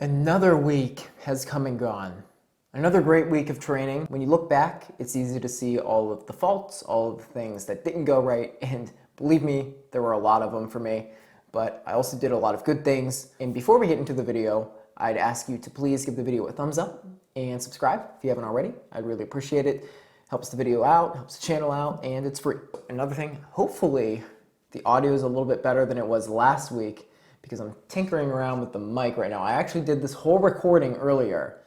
Another week has come and gone. Another great week of training. When you look back, it's easy to see all of the faults, all of the things that didn't go right, and believe me, there were a lot of them for me, but I also did a lot of good things. And before we get into the video, I'd ask you to please give the video a thumbs up and subscribe if you haven't already. I'd really appreciate it. Helps the video out, helps the channel out, and it's free. Another thing, hopefully the audio is a little bit better than it was last week, because I'm tinkering around with the mic right now. I actually did this whole recording earlier,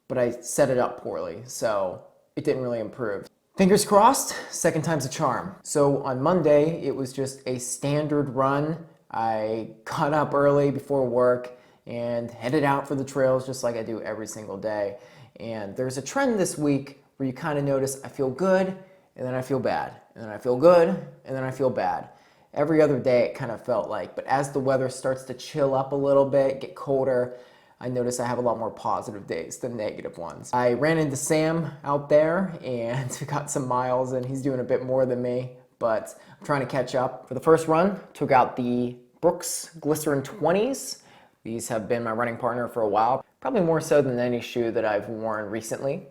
but I set it up poorly, so it didn't really improve. Fingers crossed, second time's a charm. So on Monday, it was just a standard run. I got up early before work and headed out for the trails just like I do every single day. And there's a trend this week where you kind of notice I feel good, and then I feel bad, and then I feel good, and then I feel bad. Every other day it kind of felt like, but as the weather starts to chill up a little bit, get colder, I notice I have a lot more positive days than negative ones. I ran into Sam out there and got some miles, and he's doing a bit more than me, but I'm trying to catch up. For the first run, took out the Brooks Glycerin 20s. These have been my running partner for a while, probably more so than any shoe that I've worn recently.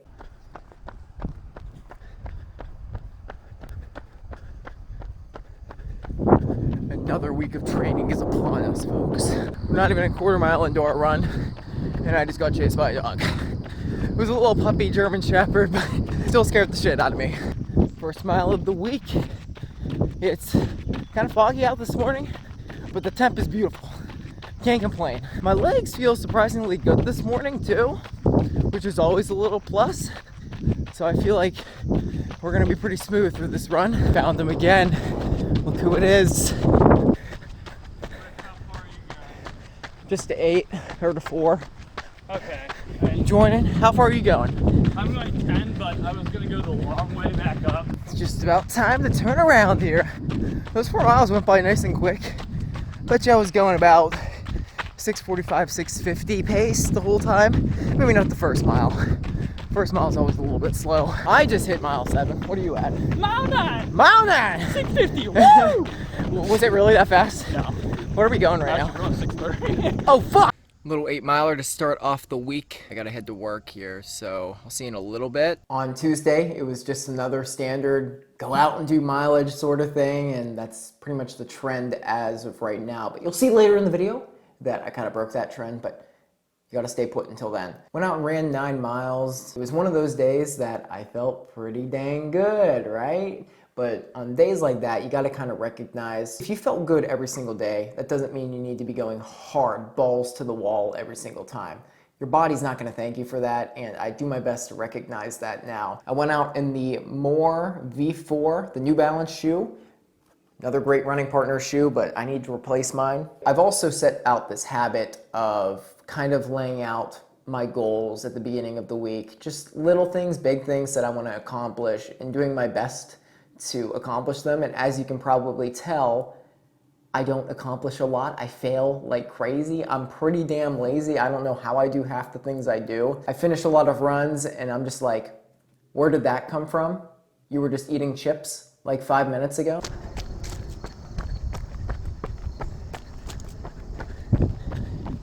Another week of training is upon us, folks. We're not even a quarter mile into our run, and I just got chased by a dog. It was a little puppy German Shepherd, but still scared the shit out of me. First mile of the week. It's kind of foggy out this morning, but the temp is beautiful. Can't complain. My legs feel surprisingly good this morning too, which is always a little plus. So I feel like we're gonna be pretty smooth through this run. Found them again. Look who it is. Just to 8 or to 4. Okay. You joining? How far are you going? I'm going 10, but I was going to go the long way back up. It's just about time to turn around here. Those 4 miles went by nice and quick. Bet you I was going about 6:45, 6:50 pace the whole time. Maybe not the first mile. First mile is always a little bit slow. I just hit mile 7. What are you at? Mile 9! Mile 9! 6:50, woo! Was it really that fast? No. Where are we going right now? We're on 6:30. Oh, fuck! Little 8 miler to start off the week. I gotta head to work here, so I'll see you in a little bit. On Tuesday, it was just another standard go out and do mileage sort of thing, and that's pretty much the trend as of right now. But you'll see later in the video that I kind of broke that trend, but you gotta stay put until then. Went out and ran 9 miles. It was one of those days that I felt pretty dang good, right? But on days like that, you gotta kind of recognize, if you felt good every single day, that doesn't mean you need to be going hard, balls to the wall every single time. Your body's not gonna thank you for that, and I do my best to recognize that now. I went out in the More V4, the New Balance shoe. Another great running partner shoe, but I need to replace mine. I've also set out this habit of kind of laying out my goals at the beginning of the week. Just little things, big things that I wanna accomplish, and doing my best to accomplish them. And as you can probably tell, I don't accomplish a lot. I fail like crazy. I'm pretty damn lazy. I don't know how I do half the things I do. I finish a lot of runs and I'm just like, where did that come from? You were just eating chips like 5 minutes ago?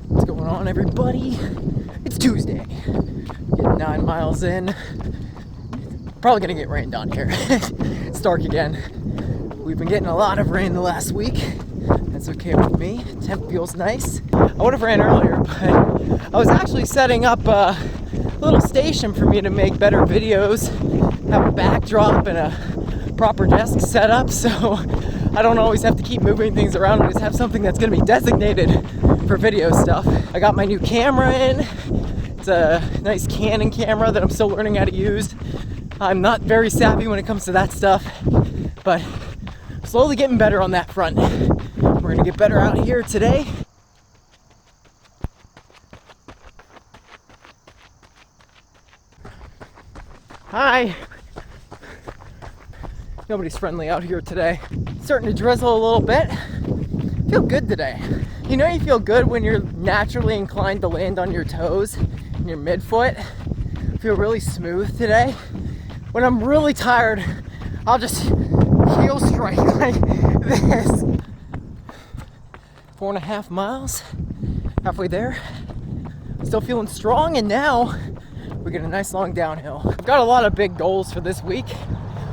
What's going on, everybody? It's Tuesday. Getting 9 miles in. Probably gonna get rained on here. It's dark again. We've been getting a lot of rain the last week. That's okay with me. Temp feels nice. I would have ran earlier, but I was actually setting up a little station for me to make better videos, have a backdrop and a proper desk setup, so I don't always have to keep moving things around. I just have something that's gonna be designated for video stuff. I got my new camera in. It's a nice Canon camera that I'm still learning how to use. I'm not very savvy when it comes to that stuff, but slowly getting better on that front. We're gonna get better out here today. Hi. Nobody's friendly out here today. It's starting to drizzle a little bit. Feel good today. You know you feel good when you're naturally inclined to land on your toes and your midfoot. Feel really smooth today. When I'm really tired, I'll just heel strike like this. 4.5 miles, halfway there. Still feeling strong, and now we get a nice long downhill. I've got a lot of big goals for this week.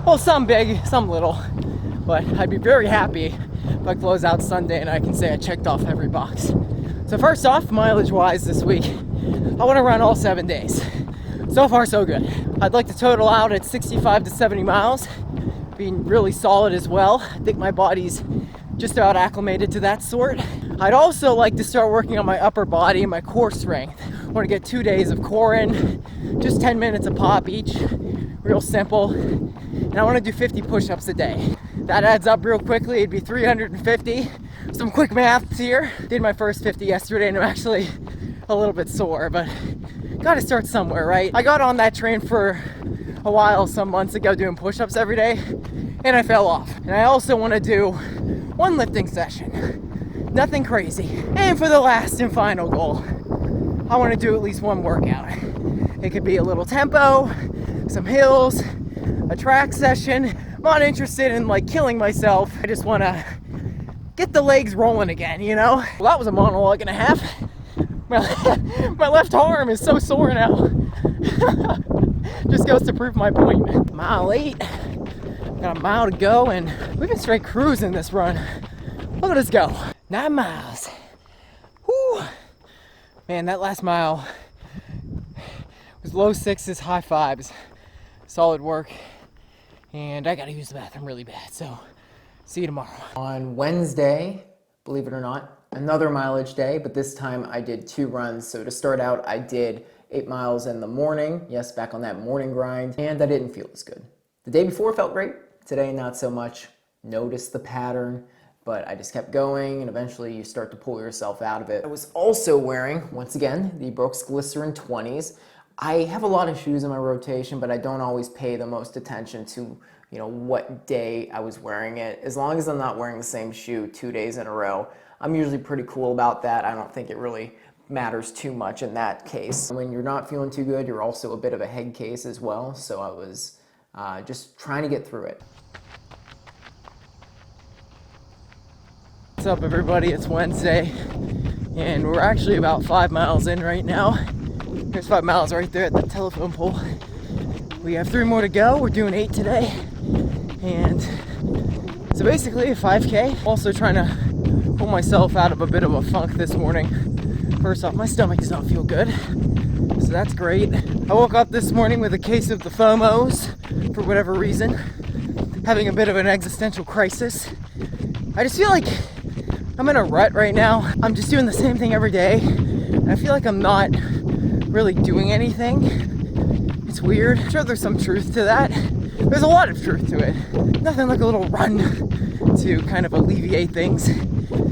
Well, some big, some little, but I'd be very happy if I close out Sunday and I can say I checked off every box. So first off, mileage-wise this week, I want to run all 7 days. So far, so good. I'd like to total out at 65 to 70 miles, being really solid as well. I think my body's just about acclimated to that sort. I'd also like to start working on my upper body and my core strength. I want to get 2 days of core in, just 10 minutes a pop each, real simple. And I want to do 50 push-ups a day. That adds up real quickly, it'd be 350. Some quick maths here. Did my first 50 yesterday and I'm actually a little bit sore, but gotta start somewhere, right? I got on that train for a while some months ago doing push-ups every day and I fell off. And I also want to do one lifting session. Nothing crazy. And for the last and final goal, I want to do at least one workout. It could be a little tempo, some hills, a track session. I'm not interested in like killing myself. I just want to get the legs rolling again, you know? Well, that was a monologue and a half. My left arm is so sore now. Just goes to prove my point. Mile 8. Got a mile to go and we've been straight cruising this run. Look at us go. 9 miles. Whew. Man, that last mile was low 6s, high 5s. Solid work. And I gotta use the bathroom really bad, so see you tomorrow. On Wednesday, believe it or not, another mileage day, but this time I did 2 runs. So to start out, I did 8 miles in the morning. Yes, back on that morning grind, and I didn't feel as good. The day before felt great. Today, not so much. Noticed the pattern, but I just kept going, and eventually you start to pull yourself out of it. I was also wearing, once again, the Brooks Glycerin 20s. I have a lot of shoes in my rotation, but I don't always pay the most attention to, you know, what day I was wearing it. As long as I'm not wearing the same shoe 2 days in a row, I'm usually pretty cool about that. I don't think it really matters too much in that case. When you're not feeling too good, you're also a bit of a head case as well, so I was just trying to get through it. What's up, everybody? It's Wednesday, and we're actually about 5 miles in right now. There's 5 miles right there at the telephone pole. We have 3 more to go. We're doing 8 today, and so basically a 5K. Also trying to pull myself out of a bit of a funk this morning. First off, my stomach does not feel good, so that's great. I woke up this morning with a case of the FOMOs for whatever reason, having a bit of an existential crisis. I just feel like I'm in a rut right now. I'm just doing the same thing every day, and I feel like I'm not really doing anything. It's weird. I'm sure there's some truth to that. There's a lot of truth to it. Nothing like a little run to kind of alleviate things,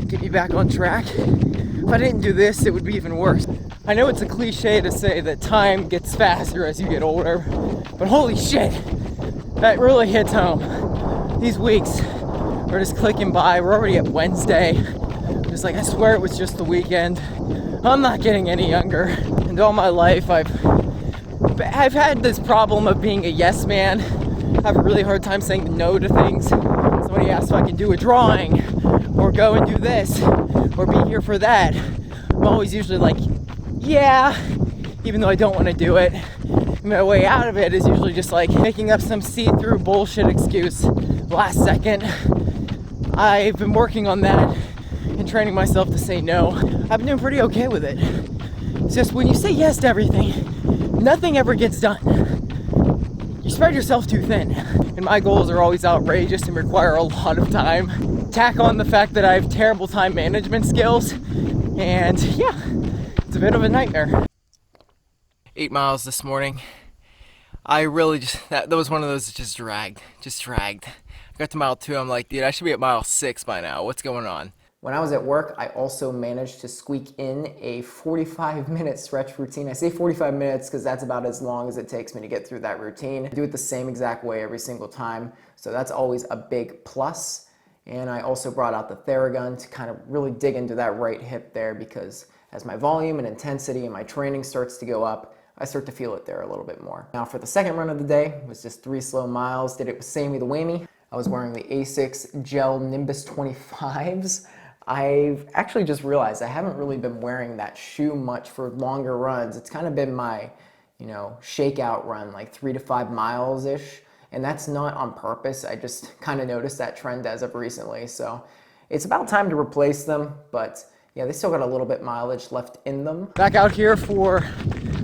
get me back on track. If I didn't do this, it would be even worse. I know it's a cliche to say that time gets faster as you get older, but holy shit, that really hits home. These weeks are just clicking by. We're already at Wednesday. Just like, I swear it was just the weekend. I'm not getting any younger. And all my life, I've had this problem of being a yes man. I have a really hard time saying no to things. Somebody asks if I can do a drawing, or go and do this, or be here for that. I'm always usually like, yeah, even though I don't want to do it. And my way out of it is usually just like making up some see-through bullshit excuse last second. I've been working on that and training myself to say no. I've been doing pretty okay with it. It's just when you say yes to everything, nothing ever gets done. You spread yourself too thin. And my goals are always outrageous and require a lot of time. Tack on the fact that I have terrible time management skills, and yeah, it's a bit of a nightmare. 8 miles this morning. I really that was one of those that just dragged. I got to mile 2, I'm like, dude, I should be at mile 6 by now. What's going on? When I was at work, I also managed to squeak in a 45-minute stretch routine. I say 45 minutes because that's about as long as it takes me to get through that routine. I do it the same exact way every single time, so that's always a big plus. And I also brought out the Theragun to kind of really dig into that right hip there, because as my volume and intensity and my training starts to go up, I start to feel it there a little bit more. Now for the second run of the day, it was just 3 slow miles. Did it with Sammy the Wamey. I was wearing the ASICS Gel Nimbus 25s. I've actually just realized I haven't really been wearing that shoe much for longer runs. It's kind of been my, shakeout run, like 3 to 5 miles-ish. And that's not on purpose. I just kind of noticed that trend as of recently. So it's about time to replace them, but yeah, they still got a little bit mileage left in them. Back out here for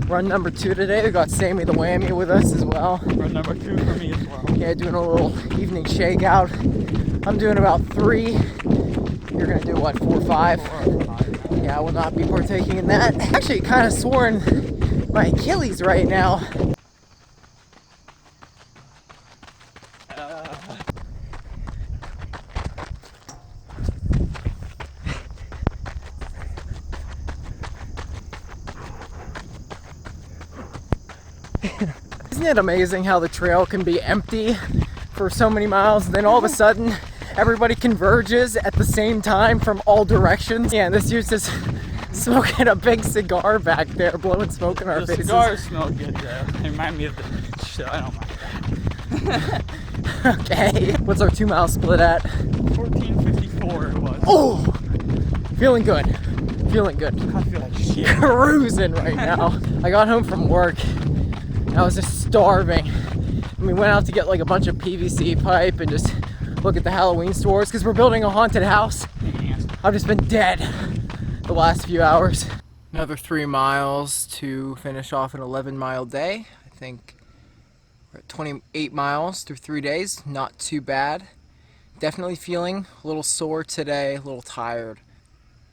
run number 2 today. We got Sammy the Whammy with us as well. Run number 2 for me as well. Yeah, doing a little evening shakeout. I'm doing about 3. You're gonna do what, 4 or 5? 4 or 5. Yeah, I will not be partaking in that. Actually, kind of soring my Achilles right now. Isn't it amazing how the trail can be empty for so many miles, and then all of a sudden everybody converges at the same time from all directions? Yeah, and this dude's just smoking a big cigar back there, blowing smoke in our The faces. cigars smell good though. They remind me of the beach, so I don't mind that. Okay, what's our 2 mile split at? 14:54 it was. Oh, feeling good, feeling good. I feel like shit. Cruising right now. I got home from work. I was just starving. And we went out to get like a bunch of PVC pipe and just look at the Halloween stores because we're building a haunted house. I've just been dead the last few hours. Another 3 miles to finish off an 11-mile day. I think we're at 28 miles through 3 days. Not too bad. Definitely feeling a little sore today, a little tired.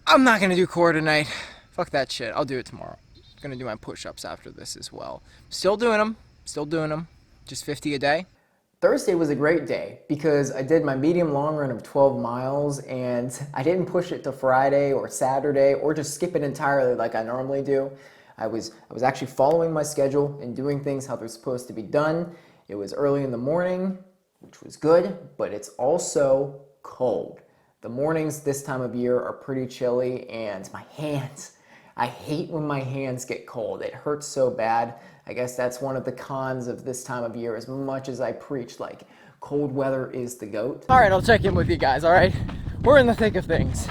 I'm not gonna do core tonight. Fuck that shit. I'll do it tomorrow. Gonna do my push-ups after this as well. Still doing them, just 50 a day. Thursday was a great day because I did my medium long run of 12 miles and I didn't push it to Friday or Saturday or just skip it entirely like I normally do. I was actually following my schedule and doing things how they're supposed to be done. It was early in the morning, which was good, but it's also cold. The mornings this time of year are pretty chilly and my hands, I hate when my hands get cold. It hurts so bad. I guess that's one of the cons of this time of year, as much as I preach like cold weather is the GOAT. All right, I'll check in with you guys, all right? We're in the thick of things.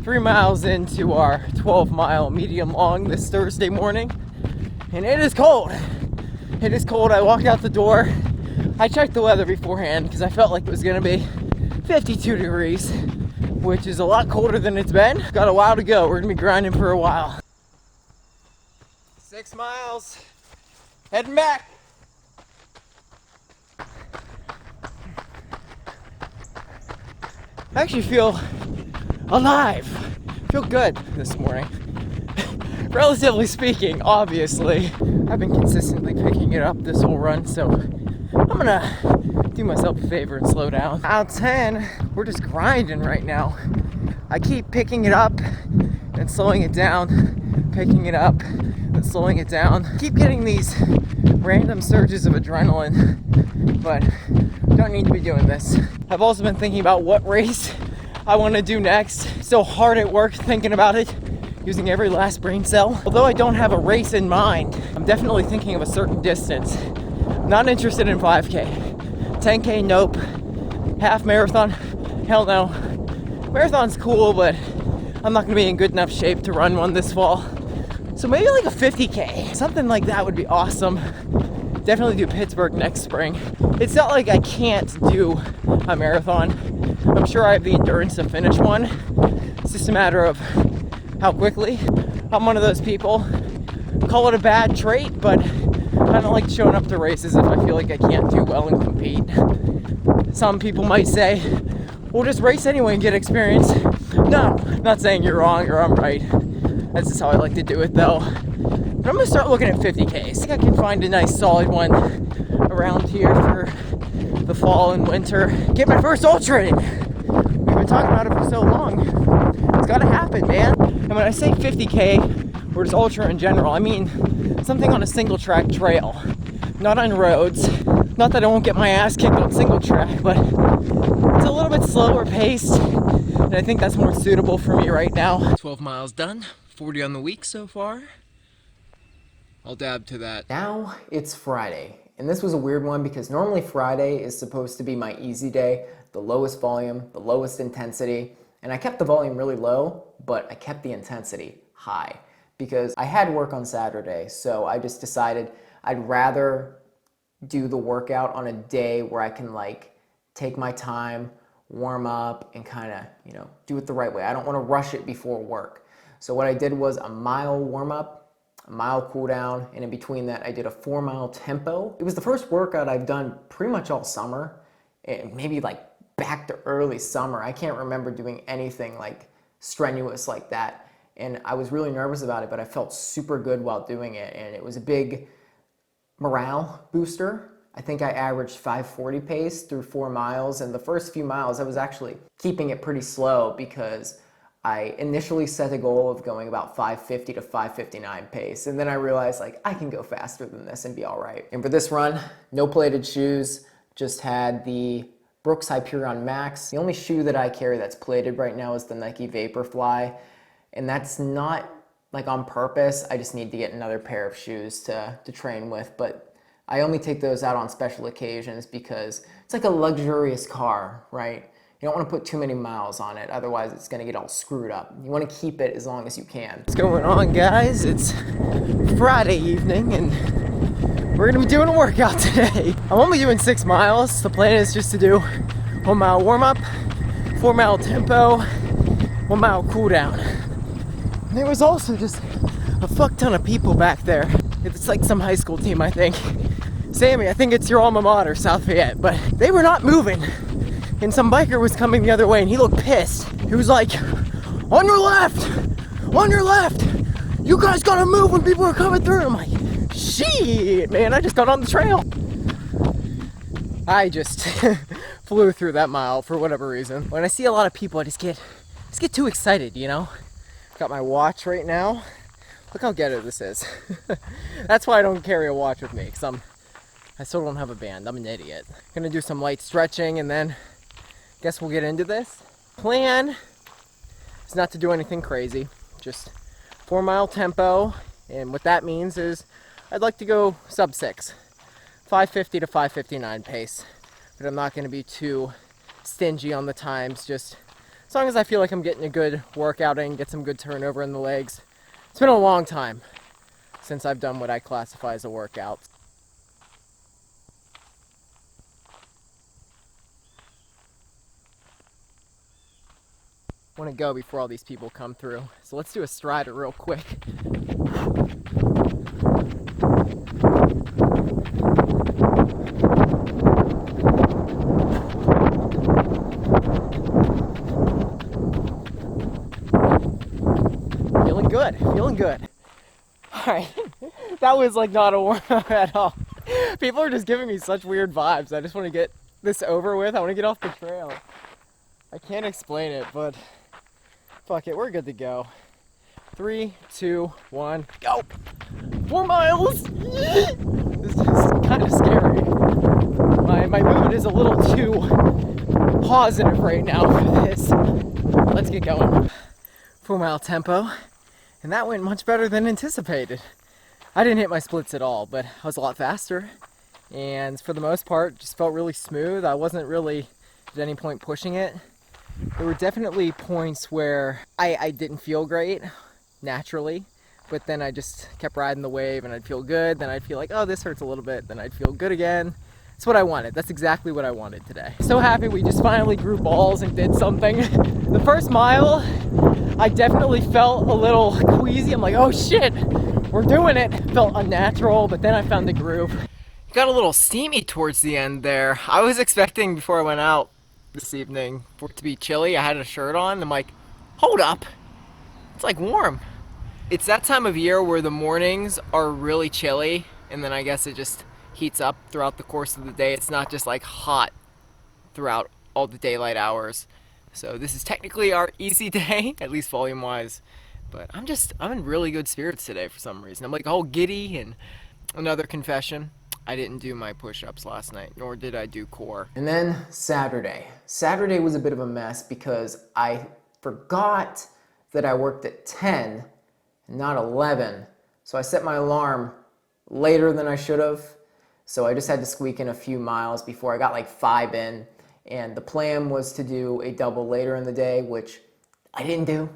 3 miles into our 12-mile medium long this Thursday morning, and it is cold. It is cold. I walked out the door. I checked the weather beforehand because I felt like it was gonna be 52 degrees. Which is a lot colder than it's been. Got a while to go. We're gonna be grinding for a while. 6 miles. Heading back. I actually feel alive. Feel good this morning. Relatively speaking, obviously. I've been consistently picking it up this whole run, so I'm gonna do myself a favor and slow down. Out 10, we're just grinding right now. I keep picking it up and slowing it down, picking it up and slowing it down. Keep getting these random surges of adrenaline, but don't need to be doing this. I've also been thinking about what race I want to do next. Still hard at work thinking about it, using every last brain cell. Although I don't have a race in mind, I'm definitely thinking of a certain distance. Not interested in 5K. 10K, nope. Half marathon, hell no. Marathon's cool, but I'm not gonna be in good enough shape to run one this fall. So maybe like a 50K, something like that would be awesome. Definitely do Pittsburgh next spring. It's not like I can't do a marathon. I'm sure I have the endurance to finish one. It's just a matter of how quickly. I'm one of those people, call it a bad trait, but I don't like showing up to races if I feel like I can't do well and compete. Some people might say, well, just race anyway and get experience. No, not saying you're wrong or I'm right. That's just how I like to do it though. But I'm gonna start looking at 50Ks. I think I can find a nice solid one around here for the fall and winter. Get my first ultra in. We've been talking about it for so long. It's gotta happen, man. And when I say 50K, or just ultra in general, I mean something on a single track trail, not on roads. Not that I won't get my ass kicked on single track, but it's a little bit slower paced, and I think that's more suitable for me right now. 12 miles done, 40 on the week so far. I'll dab to that. Now it's Friday, and this was a weird one because normally Friday is supposed to be my easy day, the lowest volume, the lowest intensity. And I kept the volume really low, but I kept the intensity high because I had work on Saturday. So I just decided I'd rather do the workout on a day where I can like take my time, warm up, and kind of, do it the right way. I don't want to rush it before work. So what I did was a mile warm up, a mile cool down, and in between that I did a 4-mile tempo. It was the first workout I've done pretty much all summer, and maybe like back to early summer. I can't remember doing anything like strenuous like that. And I was really nervous about it, but I felt super good while doing it. And it was a big morale booster. I think I averaged 5:40 pace through 4 miles. And the first few miles, I was actually keeping it pretty slow because I initially set a goal of going about 5:50 to 5:59 pace. And then I realized like I can go faster than this and be all right. And for this run, no plated shoes, just had the Brooks Hyperion Max. The only shoe that I carry that's plated right now is the Nike Vaporfly. And that's not like on purpose. I just need to get another pair of shoes to train with. But I only take those out on special occasions because it's like a luxurious car, right? You don't want to put too many miles on it, otherwise it's going to get all screwed up. You want to keep it as long as you can. What's going on, guys? It's Friday evening and we're gonna be doing a workout today. I'm only doing 6 miles. The plan is just to do 1 mile warm up, 4-mile tempo, 1 mile cool down. And there was also just a fuck ton of people back there. It's like some high school team, I think. Sammy, I think it's your alma mater, South Fayette, but they were not moving. And some biker was coming the other way and he looked pissed. He was like, on your left, you guys gotta move when people are coming through. I'm like, shit, man, I just got on the trail. I just flew through that mile for whatever reason. When I see a lot of people, I just get too excited, Got my watch right now. Look how ghetto this is. That's why I don't carry a watch with me, because I still don't have a band. I'm an idiot. Gonna do some light stretching and then guess we'll get into this. Plan is not to do anything crazy, just 4-mile tempo, and what that means is I'd like to go sub 6, 5:50 to 5:59 pace, but I'm not going to be too stingy on the times, just as long as I feel like I'm getting a good workout in, get some good turnover in the legs. It's been a long time since I've done what I classify as a workout. I want to go before all these people come through, so let's do a strider real quick. Feeling good. Alright, that was like not a warm-up at all. People are just giving me such weird vibes. I just want to get this over with. I want to get off the trail. I can't explain it, but fuck it, we're good to go. 3, 2, 1, go! 4 miles! This is kind of scary. My mood is a little too positive right now for this. Let's get going. 4-mile tempo. And that went much better than anticipated. I didn't hit my splits at all, but I was a lot faster. And for the most part, just felt really smooth. I wasn't really at any point pushing it. There were definitely points where I didn't feel great, naturally. But then I just kept riding the wave and I'd feel good. Then I'd feel like, oh, this hurts a little bit. Then I'd feel good again. That's what I wanted. That's exactly what I wanted today. So happy we just finally grew balls and did something. The first mile, I definitely felt a little queasy. I'm like, oh shit, we're doing it. Felt unnatural, but then I found the groove. Got a little steamy towards the end there. I was expecting before I went out this evening for it to be chilly. I had a shirt on. I'm like, hold up, it's like warm. It's that time of year where the mornings are really chilly, and then I guess it just heats up throughout the course of the day. It's not just like hot throughout all the daylight hours. So this is technically our easy day, at least volume wise, but I'm in really good spirits today for some reason. I'm like all giddy. And another confession, I didn't do my push-ups last night, nor did I do core. And then Saturday. Saturday was a bit of a mess because I forgot that I worked at 10 and not 11. So I set my alarm later than I should have. So I just had to squeak in a few miles before I got like 5 in. And the plan was to do a double later in the day, which I didn't do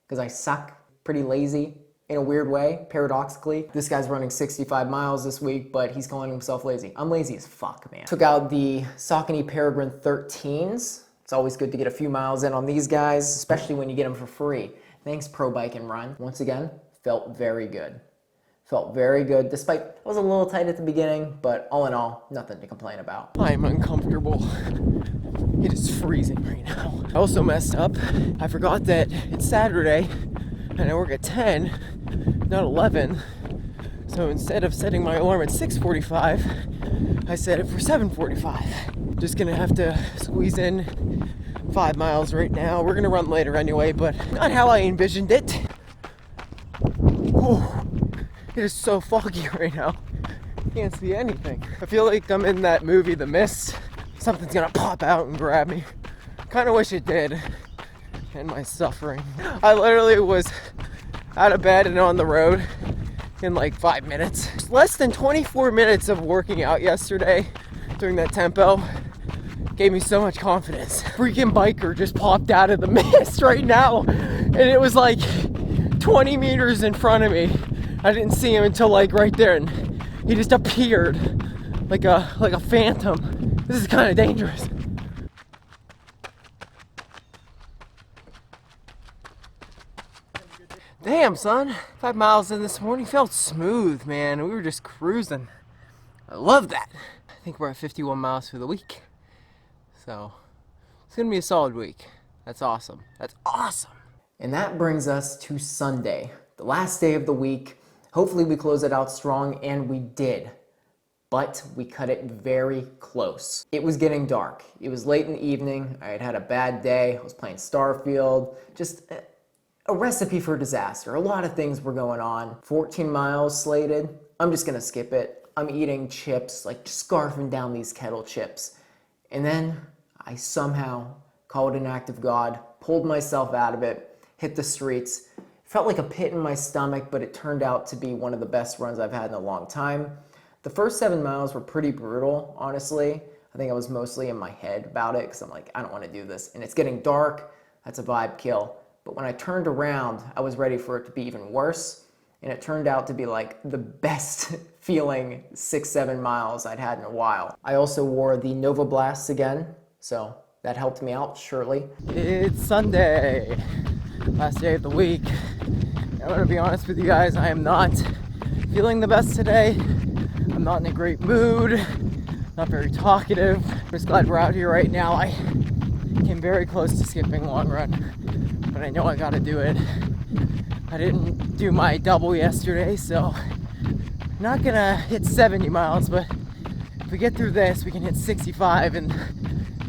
because I suck, pretty lazy in a weird way, paradoxically. This guy's running 65 miles this week, but he's calling himself lazy. I'm lazy as fuck, man. Took out the Saucony Peregrine 13s. It's always good to get a few miles in on these guys, especially when you get them for free. Thanks, Pro Bike and Run. Once again, felt very good. Felt very good, despite it was a little tight at the beginning, but all in all, nothing to complain about. I'm uncomfortable. It is freezing right now. I also messed up. I forgot that it's Saturday and I work at 10, not 11. So instead of setting my alarm at 6:45, I set it for 7:45. Just gonna have to squeeze in 5 miles right now. We're gonna run later anyway, but not how I envisioned it. Ooh, it is so foggy right now. Can't see anything. I feel like I'm in that movie, The Mist. Something's gonna pop out and grab me. Kinda wish it did. And my suffering. I literally was out of bed and on the road in like 5 minutes. Less than 24 minutes of working out yesterday during that tempo gave me so much confidence. Freaking biker just popped out of the mist right now. And it was like 20 meters in front of me. I didn't see him until like right there, and he just appeared like a phantom. This is kind of dangerous. Damn, son. 5 miles in this morning felt smooth, man. We were just cruising. I love that. I think we're at 51 miles for the week. So, it's gonna be a solid week. That's awesome. That's awesome. And that brings us to Sunday, the last day of the week. Hopefully we close it out strong, and we did. But we cut it very close. It was getting dark. It was late in the evening. I had had a bad day. I was playing Starfield. Just a recipe for disaster. A lot of things were going on. 14 miles slated. I'm just gonna skip it. I'm eating chips, like scarfing down these kettle chips. And then I somehow called an act of God, pulled myself out of it, hit the streets. Felt like a pit in my stomach, but it turned out to be one of the best runs I've had in a long time. The first 7 miles were pretty brutal, honestly. I think I was mostly in my head about it because I'm like, I don't want to do this. And it's getting dark. That's a vibe kill. But when I turned around, I was ready for it to be even worse. And it turned out to be like the best feeling 6-7 miles I'd had in a while. I also wore the Nova Blasts again, so that helped me out, surely. It's Sunday, last day of the week. I'm gonna be honest with you guys, I am not feeling the best today. I'm not in a great mood, not very talkative. I'm just glad we're out here right now. I came very close to skipping long run, but I know I gotta do it. I didn't do my double yesterday, so I'm not gonna hit 70 miles, but if we get through this, we can hit 65, and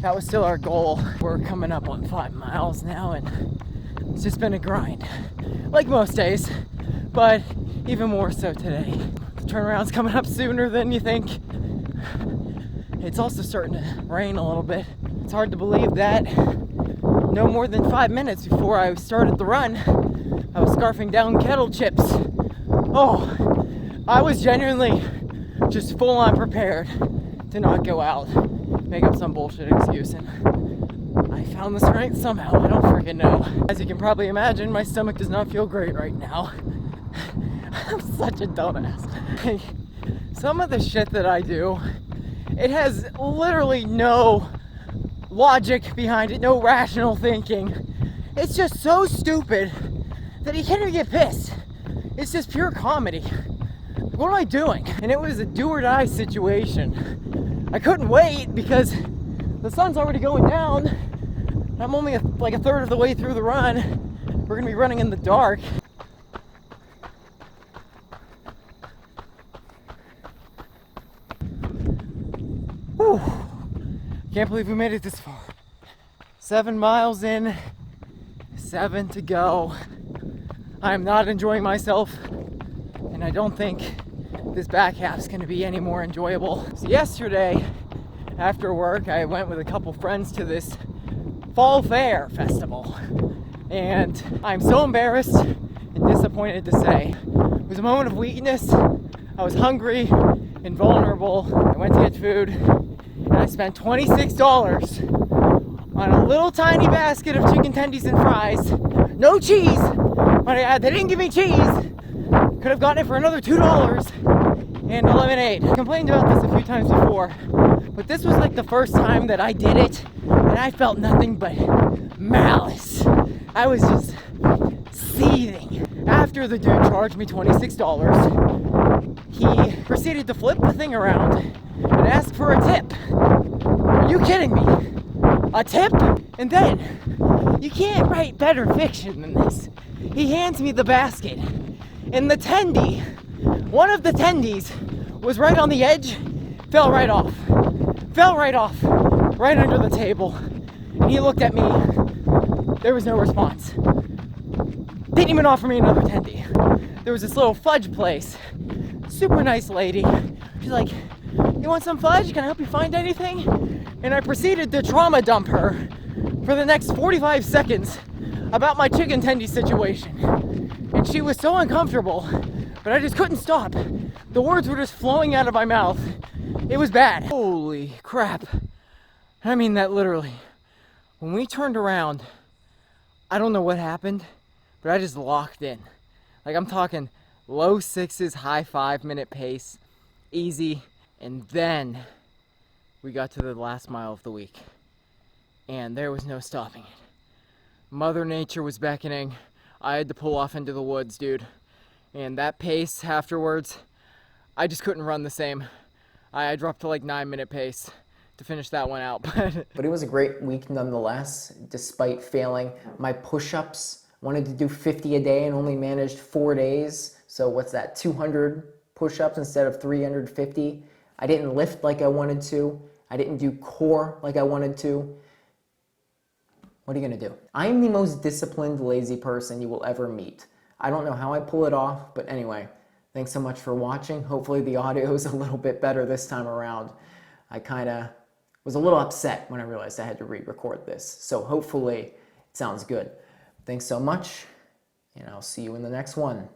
that was still our goal. We're coming up on 5 miles now, and it's just been a grind, like most days, but even more so today. The turnaround's coming up sooner than you think. It's also starting to rain a little bit. It's hard to believe that no more than 5 minutes before I started the run, I was scarfing down kettle chips. Oh, I was genuinely just full on prepared to not go out, make up some bullshit excuse, and I found the strength somehow. I don't freaking know. As you can probably imagine, my stomach does not feel great right now. I'm such a dumbass. Some of the shit that I do, it has literally no logic behind it, no rational thinking. It's just so stupid that you can't even get pissed. It's just pure comedy. What am I doing? And it was a do or die situation. I couldn't wait because the sun's already going down. I'm only like a third of the way through the run. We're gonna be running in the dark. Whew. Can't believe we made it this far. 7 miles in, 7 to go. I am not enjoying myself, and I don't think this back half's gonna be any more enjoyable. So yesterday, after work, I went with a couple friends to this fall fair festival, and I'm so embarrassed and disappointed to say it was a moment of weakness. I was hungry and vulnerable. I went to get food, and I spent $26 on a little tiny basket of chicken tendies and fries. No cheese. But they didn't give me cheese. Could have gotten it for another $2 and a lemonade. I complained about this a few times before, but this was like the first time that I did it, and I felt nothing but malice. I was just seething. After the dude charged me $26, he proceeded to flip the thing around and ask for a tip. Are you kidding me? A tip? And then, you can't write better fiction than this. He hands me the basket, and the tendy, one of the tendies, was right on the edge, fell right off, right under the table. And he looked at me, there was no response. Didn't even offer me another tendy. There was this little fudge place, super nice lady. She's like, you want some fudge? Can I help you find anything? And I proceeded to trauma dump her for the next 45 seconds about my chicken tendy situation. And she was so uncomfortable, but I just couldn't stop. The words were just flowing out of my mouth. It was bad. Holy crap. I mean that literally. When we turned around, I don't know what happened, but I just locked in. Like, I'm talking low 6s, high 5-minute pace, easy. And then we got to the last mile of the week, and there was no stopping it. Mother Nature was beckoning. I had to pull off into the woods, dude. And that pace afterwards, I just couldn't run the same. I dropped to like 9-minute pace to finish that one out. But it was a great week nonetheless, despite failing my push-ups. Wanted to do 50 a day and only managed 4 days. So what's that, 200 push-ups instead of 350? I didn't lift like I wanted to. I didn't do core like I wanted to. What are you gonna do? I am the most disciplined, lazy person you will ever meet. I don't know how I pull it off, but anyway, thanks so much for watching. Hopefully the audio is a little bit better this time around. I kinda was a little upset when I realized I had to re-record this, so hopefully it sounds good. Thanks so much, and I'll see you in the next one.